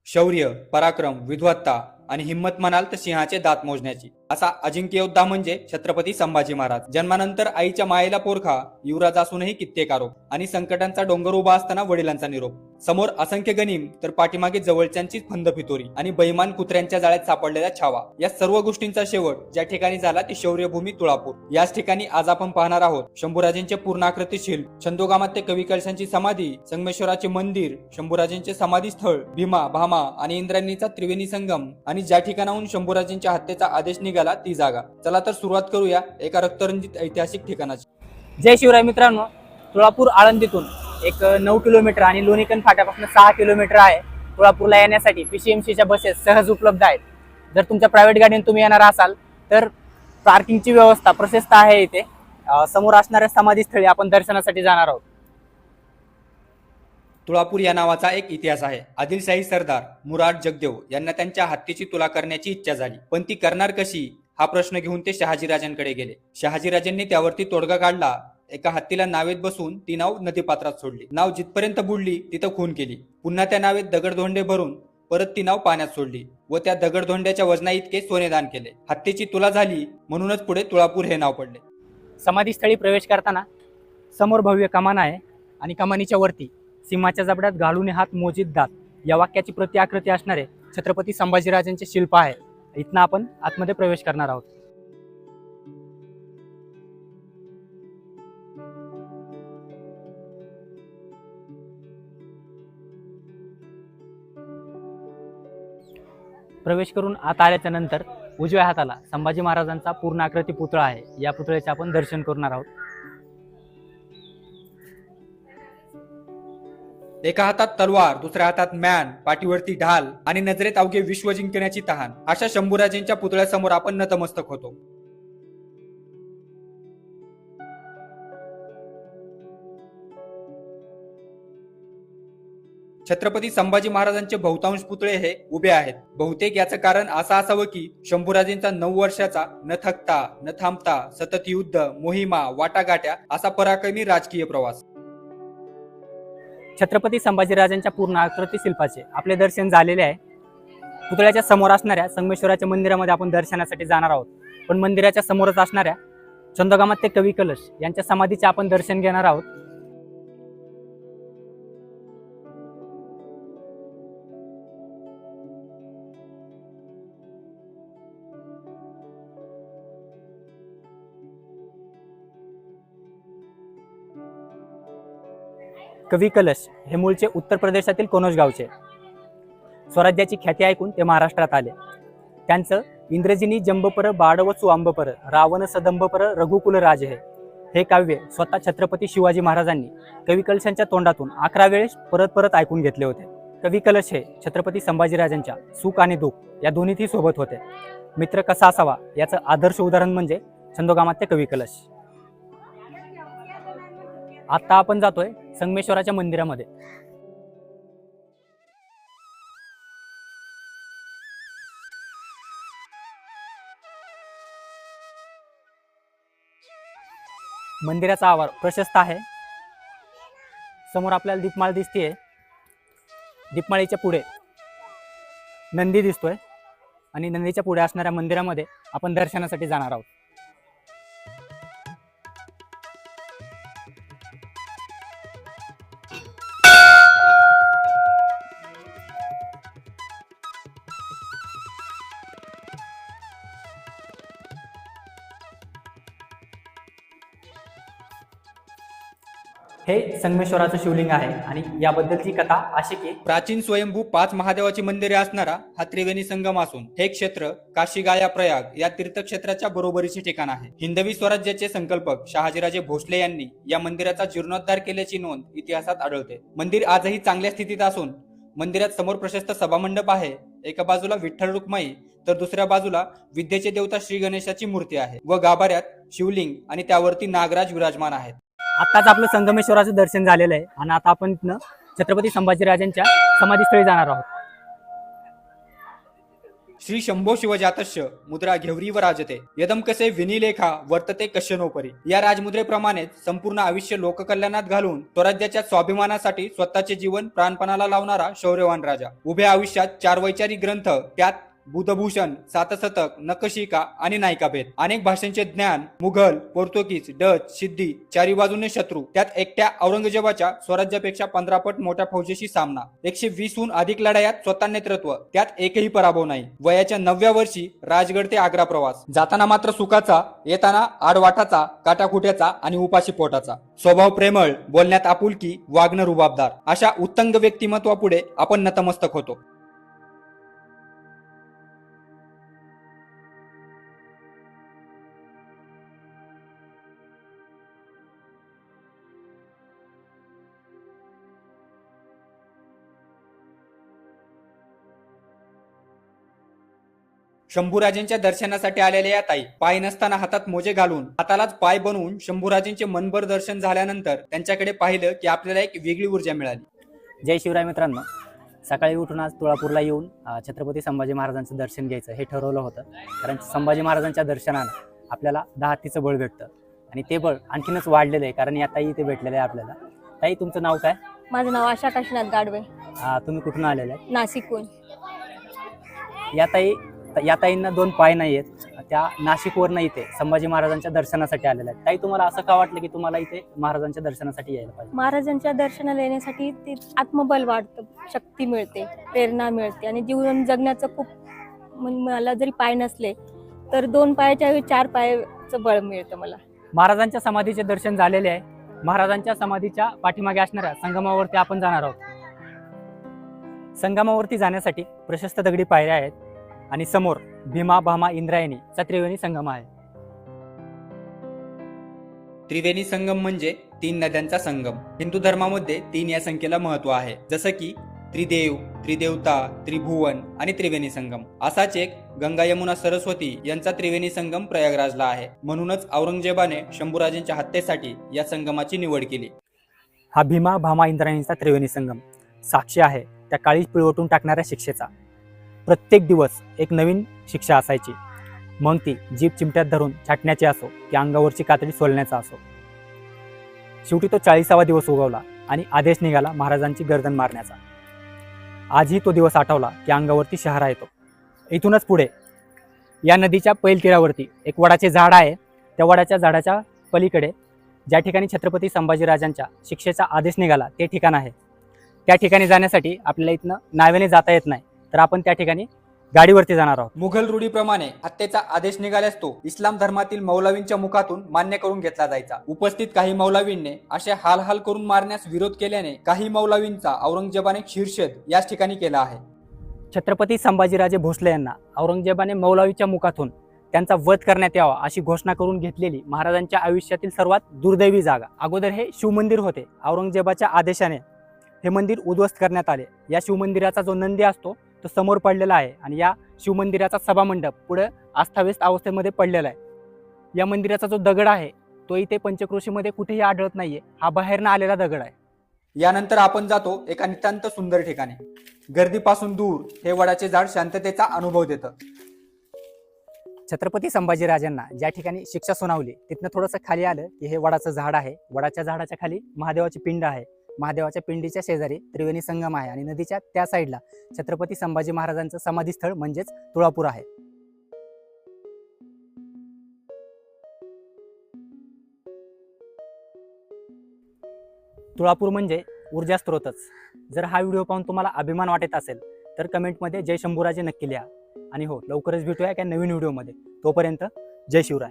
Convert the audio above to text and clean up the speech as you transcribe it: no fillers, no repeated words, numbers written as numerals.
शौर्य, पराक्रम, विद्वत्ता आणि हिंमत म्हणाल तर सिंहाचे दात मोजण्याची असा अजिंक्य योद्धा म्हणजे छत्रपती संभाजी महाराज. जन्मानंतर आईच्या मायेला पोरखा, युवराज असूनही कित्येक आरोप आणि संकटांचा डोंगर उभा असताना वडिलांचा निरोप. समोर असंख्य गनिम तर पाठीमागे जवळच्यांचीच फंद फितोरी आणि बैमान कुत्र्यांच्या जाळ्यात सापडलेला छावा. या सर्व गोष्टींचा शेवट ज्या ठिकाणी झाला ती शौर्यभूमी तुळापूर. याच ठिकाणी आज आपण पाहणार आहोत शंभूराजेंचे पूर्णाकृती शिल्प, छंदोगामात ते कवी कलशांची समाधी, संगमेश्वराचे मंदिर, शंभूराजेंचे समाधी स्थळ, भीमा, भामा आणि इंद्रायणीचा त्रिवेणी संगम आणि ज्या ठिकाणाहून शंभूराजेंच्या हत्येचा आदेश निघाला ती जागा. चला तर सुरुवात करूया एका रक्तरंजित ऐतिहासिक ठिकाणाची. जय शिवराय मित्रांनो, तुळापूर आळंदीतून एक 9 किलोमीटर आणि लोणीकण फाट्यापासून 6 किलोमीटर आहे. तुळापूरला येण्यासाठी PCMCच्या बसेस सहज उपलब्ध आहेत. जर तुमच्या प्रायव्हेट गाडीने तुम्ही येणार असाल तर पार्किंगची व्यवस्था प्रशस्त आहे. इथे समोर असणाऱ्या समाधीस्थळी आपण दर्शनासाठी जाणार आहोत. तुळापूर या नावाचा एक इतिहास आहे. आदिलशाही सरदार मुराद जगदेव यांना त्यांच्या हत्तीची तुला करण्याची इच्छा झाली, पण ती करणार कशी हा प्रश्न घेऊन ते शहाजीराजांकडे गेले. शहाजीराजांनी त्यावरती तोडगा काढला. एका हत्तीला नावेत बसून ती नाव नदीपात्रात सोडली. नाव जिथपर्यंत बुडली तिथं खून केली. पुन्हा त्या नावेत दगडधोंडे भरून परत ती नाव पाण्यात सोडली व त्या दगडधोंड्याच्या वजना इतके सोने दान केले. हत्तीची तुला झाली म्हणूनच पुढे तुळापूर हे नाव पडले. समाधीस्थळी प्रवेश करताना समोर भव्य कमान आहे आणि कमानीच्या वरती सिंहाच्या जबड्यात घालून हात मोजित दात या वाक्याची प्रतिआकृती असणारे छत्रपती संभाजीराजांचे शिल्प आहे. इथनं आपण आतमध्ये प्रवेश करणार आहोत. प्रवेश करून आत आल्याच्या नंतर उजव्या हाताला संभाजी महाराजांचा पूर्णाकृती पुतळा आहे. या पुतळ्याचे आपण दर्शन करणार आहोत. एका हातात तलवार, दुसऱ्या हातात म्यान, पाठीवरती ढाल आणि नजरेत अवघे विश्व जिंकण्याची तहान अशा शंभूराजेंच्या पुतळ्यासमोर आपण नतमस्तक होतो. छत्रपती संभाजी महाराजांचे बहुतांश पुतळे हे उभे आहेत. बहुतेक याचं कारण असं असावं की शंभूराजेंचा 9 वर्षाचा न थकता न थांबता सतत युद्ध, मोहिमा, वाटाघाट्या असा पराक्रमी राजकीय प्रवास. छत्रपती संभाजीराजांच्या पूर्णाकृती शिल्पाचे आपले दर्शन झालेले आहे. पुतळ्याच्या समोर असणाऱ्या संगमेश्वराच्या मंदिरामध्ये आपण दर्शनासाठी जाणार आहोत. पण मंदिराच्या समोरच असणाऱ्या छंदोगामात ते कवी कलश यांच्या समाधीचे आपण दर्शन घेणार आहोत. कवी कलश हे मूळचे उत्तर प्रदेशातील कनौज गावचे. स्वराज्याची ख्याती ऐकून ते महाराष्ट्रात आले. त्यांचं इंद्रजिनी जंबपर बाडवचू आंबपर रावण सदंबपर रघुकुल राज हे काव्य स्वतः छत्रपती शिवाजी महाराजांनी कवी कलशांच्या तोंडातून 11 वेळेस परत परत ऐकून घेतले होते. कवी कलश हे छत्रपती संभाजीराजांच्या सुख आणि दुःख या दोन्हीही सोबत होते. मित्र कसा असावा याचं आदर्श उदाहरण म्हणजे छंदोगामात ते कवी कलश. आता आपण जातोय संगमेश्वराच्या मंदिरामध्ये. मंदिराचा आवार प्रशस्त आहे. समोर आपल्याला दीपमाळ दिसतेय. दीपमाळीच्या पुढे नंदी दिसतोय आणि नंदीच्या पुढे असणाऱ्या मंदिरामध्ये आपण दर्शनासाठी जाणार आहोत. हे संगमेश्वराचं शिवलिंग आहे आणि याबद्दलची कथा अशी की प्राचीन स्वयंभू 5 महादेवाची मंदिरे असणारा हा त्रिवेणी संगम असून हे क्षेत्र काशी गाया प्रयाग या तीर्थक्षेत्राच्या बरोबरीचे ठिकाण आहे. हिंदवी स्वराज्याचे संकल्पक शहाजीराजे भोसले यांनी या मंदिराचा जीर्णोद्धार केल्याची नोंद इतिहासात आढळते. मंदिर आजही चांगल्या स्थितीत असून मंदिरात समोर प्रशस्त सभामंडप आहे. एका बाजूला विठ्ठल रुक्माई तर दुसऱ्या बाजूला विद्येचे देवता श्री गणेशाची मूर्ती आहे व गाभाऱ्यात शिवलिंग आणि त्यावरती नागराज विराजमान आहेत. आत्ताच आपलं संगमेश्वराचं दर्शन झालेलं आहे आणि आता आपण इथनं छत्रपती संभाजीराजांच्या समाधीस्थळी जाणार आहोत. श्री शंभो शिवजातस्य मुद्रा घेवरीव राजते यदम कसे विनिलेखा वर्तते कश्यनोपरी. या राजमुद्रेप्रमाणेच संपूर्ण आयुष्य लोककल्याणात घालून स्वराज्याच्या स्वाभिमानासाठी स्वतःचे जीवन प्राणपणाला लावणारा शौर्यवान राजा. उभ्या आयुष्यात 4 वैचारिक ग्रंथ, त्यात बुधभूषण, सातशतक, नखशिका आणि नायिकाभेद, अनेक भाषांचे ज्ञान, मुघल, पोर्तुगीज, डच, सिद्धी, चारी बाजूने शत्रू, त्यात एकट्या औरंगजेबाच्या स्वराज्यापेक्षा 15 पट मोठ्या फौजेशी सामना, 120हून अधिक लढायात स्वतः नेतृत्व, त्यात एकही पराभव नाही. वयाच्या 9व्या वर्षी राजगड ते आग्रा प्रवास, जाताना मात्र सुखाचा, येताना आडवाटाचा, काटाकुट्याचा आणि उपाशी पोटाचा. स्वभाव प्रेमळ, बोलण्यात आपुलकी, वागणं रुबाबदार, अशा उत्तंग व्यक्तिमत्वापुढे आपण नतमस्तक होतो. शंभूराजेंच्या दर्शनासाठी आलेल्या या ताई पाय नसताना हातात मोजे घालून हातालाच पाय बनवून शंभूराजेंचे मनभर दर्शन झाल्यानंतर त्यांच्याकडे पाहिलं की आपल्याला एक वेगळी ऊर्जा मिळाली. जय शिवराय मित्रांनो, सकाळी उठून आज तुळापूरला येऊन छत्रपती संभाजी महाराजांचं दर्शन घ्यायचं हे ठरवलं होतं. कारण संभाजी महाराजांच्या दर्शनानं आपल्याला 10 हत्तीचं बळ भेटतं आणि ते बळ आणखीनच वाढलेलं आहे. कारण या ताई इथे भेटलेलं आहे आपल्याला. ताई, तुमचं नाव काय? माझं नाव आशा काशीनाथ गाडवे, तुम्ही कुठून आलेले आहे? नाशिकहून. या ताईंना 2 पाय नाही आहेत, त्या नाशिकवरनं इथे संभाजी महाराजांच्या दर्शनासाठी आलेल्या आहेत. ताई, तुम्हाला असं का वाटलं की तुम्हाला इथे महाराजांच्या दर्शनासाठी यायला पाहिजे? महाराजांच्या दर्शनाला येण्यासाठी ते आत्मबल वाढतं, शक्ती मिळते, प्रेरणा मिळते आणि जीवन जगण्याचं खूप मला जरी पाय नसले तर 2 पायाच्या ऐवजी 4 पायाचं बळ मिळतं मला. महाराजांच्या समाधीचे दर्शन झालेले आहे. महाराजांच्या समाधीच्या पाठीमागे असणाऱ्या संगमावरती आपण जाणार आहोत. संगमावरती जाण्यासाठी प्रशस्त दगडी पायऱ्या आहेत आणि समोर भीमा, भामा, इंद्रायणीचा त्रिवेणी संगम आहे. त्रिवेणी संगम म्हणजे 3 नद्यांचा संगम. हिंदू धर्मामध्ये 3 या संख्येला महत्व आहे, जसं की त्रिदेव, त्रिदेवता, त्रिभुवन आणि त्रिवेणी संगम. असाच एक गंगा, यमुना, सरस्वती यांचा त्रिवेणी संगम प्रयागराजला आहे. म्हणूनच औरंगजेबाने शंभूराजेंच्या हत्येसाठी या संगमाची निवड केली. हा भीमा, भामा, इंद्रायणीचा त्रिवेणी संगम साक्षी आहे त्या काळी पिळवटून टाकणाऱ्या शिक्षेचा. प्रत्येक दिवस एक नवीन शिक्षा असायची. मग ती जीभ चिमट्यात धरून छाटण्याची असो की अंगावरची कातडी सोलण्याचा असो. शेवटी तो 40वा दिवस उगवला आणि आदेश निघाला महाराजांची गर्दन मारण्याचा. आजही तो दिवस आठवला की अंगावरती शहारा येतो. इथूनच पुढे या नदीच्या पैलतीरावरती एक वडाचे झाड आहे. त्या वडाच्या झाडाच्या पलीकडे ज्या ठिकाणी छत्रपती संभाजीराजांच्या शिक्षेचा आदेश निघाला ते ठिकाण आहे. त्या ठिकाणी जाण्यासाठी आपल्याला इथनं नावेने जाता येत नाही, तर आपण त्या ठिकाणी गाडीवरती जाणार आहोत. मुघल रूढीप्रमाणे हत्येचा आदेश निघाल्यास तो इस्लाम धर्मातील मौलवींच्या मुखातून मान्य करून घेतला जायचा. उपस्थित काही मौलवींनी असे हाल करून मारण्यास विरोध केल्याने काही मौलवींचा औरंगजेबाने शिरछेद याच ठिकाणी केला आहे. छत्रपती संभाजीराजे भोसले यांना औरंगजेबाने मौलवीच्या मुखातून त्यांचा वध करण्यात यावा अशी घोषणा करून घेतलेली महाराजांच्या आयुष्यातील सर्वात दुर्दैवी जागा. अगोदर हे शिवमंदिर होते. औरंगजेबाच्या आदेशाने हे मंदिर उद्ध्वस्त करण्यात आले. या शिवमंदिराचा जो नंदी असतो तो समोर पडलेला आहे आणि या शिवमंदिराचा सभामंडप पुढे अस्ताव्यस्त अवस्थेमध्ये पडलेला आहे. या मंदिराचा जो दगड आहे तो इथे पंचक्रोशीमध्ये कुठेही आढळत नाहीये. हा बाहेरनं आलेला दगड आहे. यानंतर आपण जातो एका नितांत सुंदर ठिकाणी. गर्दीपासून दूर हे वडाचे झाड शांततेचा अनुभव देतं. छत्रपती संभाजीराजांना ज्या ठिकाणी शिक्षा सुनावली तिथनं थोडंसं खाली आलं की हे वडाचं झाड आहे. वडाच्या झाडाच्या खाली महादेवाची पिंड आहे. महादेवाच्या पिंडीच्या शेजारी त्रिवेणी संगम आहे आणि नदीच्या त्या साईडला छत्रपती संभाजी महाराजांचं समाधीस्थळ म्हणजेच तुळापूर आहे. तुळापूर म्हणजे ऊर्जा स्रोतच. जर हा व्हिडिओ पाहून तुम्हाला अभिमान वाटत असेल तर कमेंटमध्ये जय शंभूराजे नक्की लिहा. आणि हो, लवकरच भेटूया एका नवीन व्हिडिओमध्ये. तोपर्यंत जय शिवराय.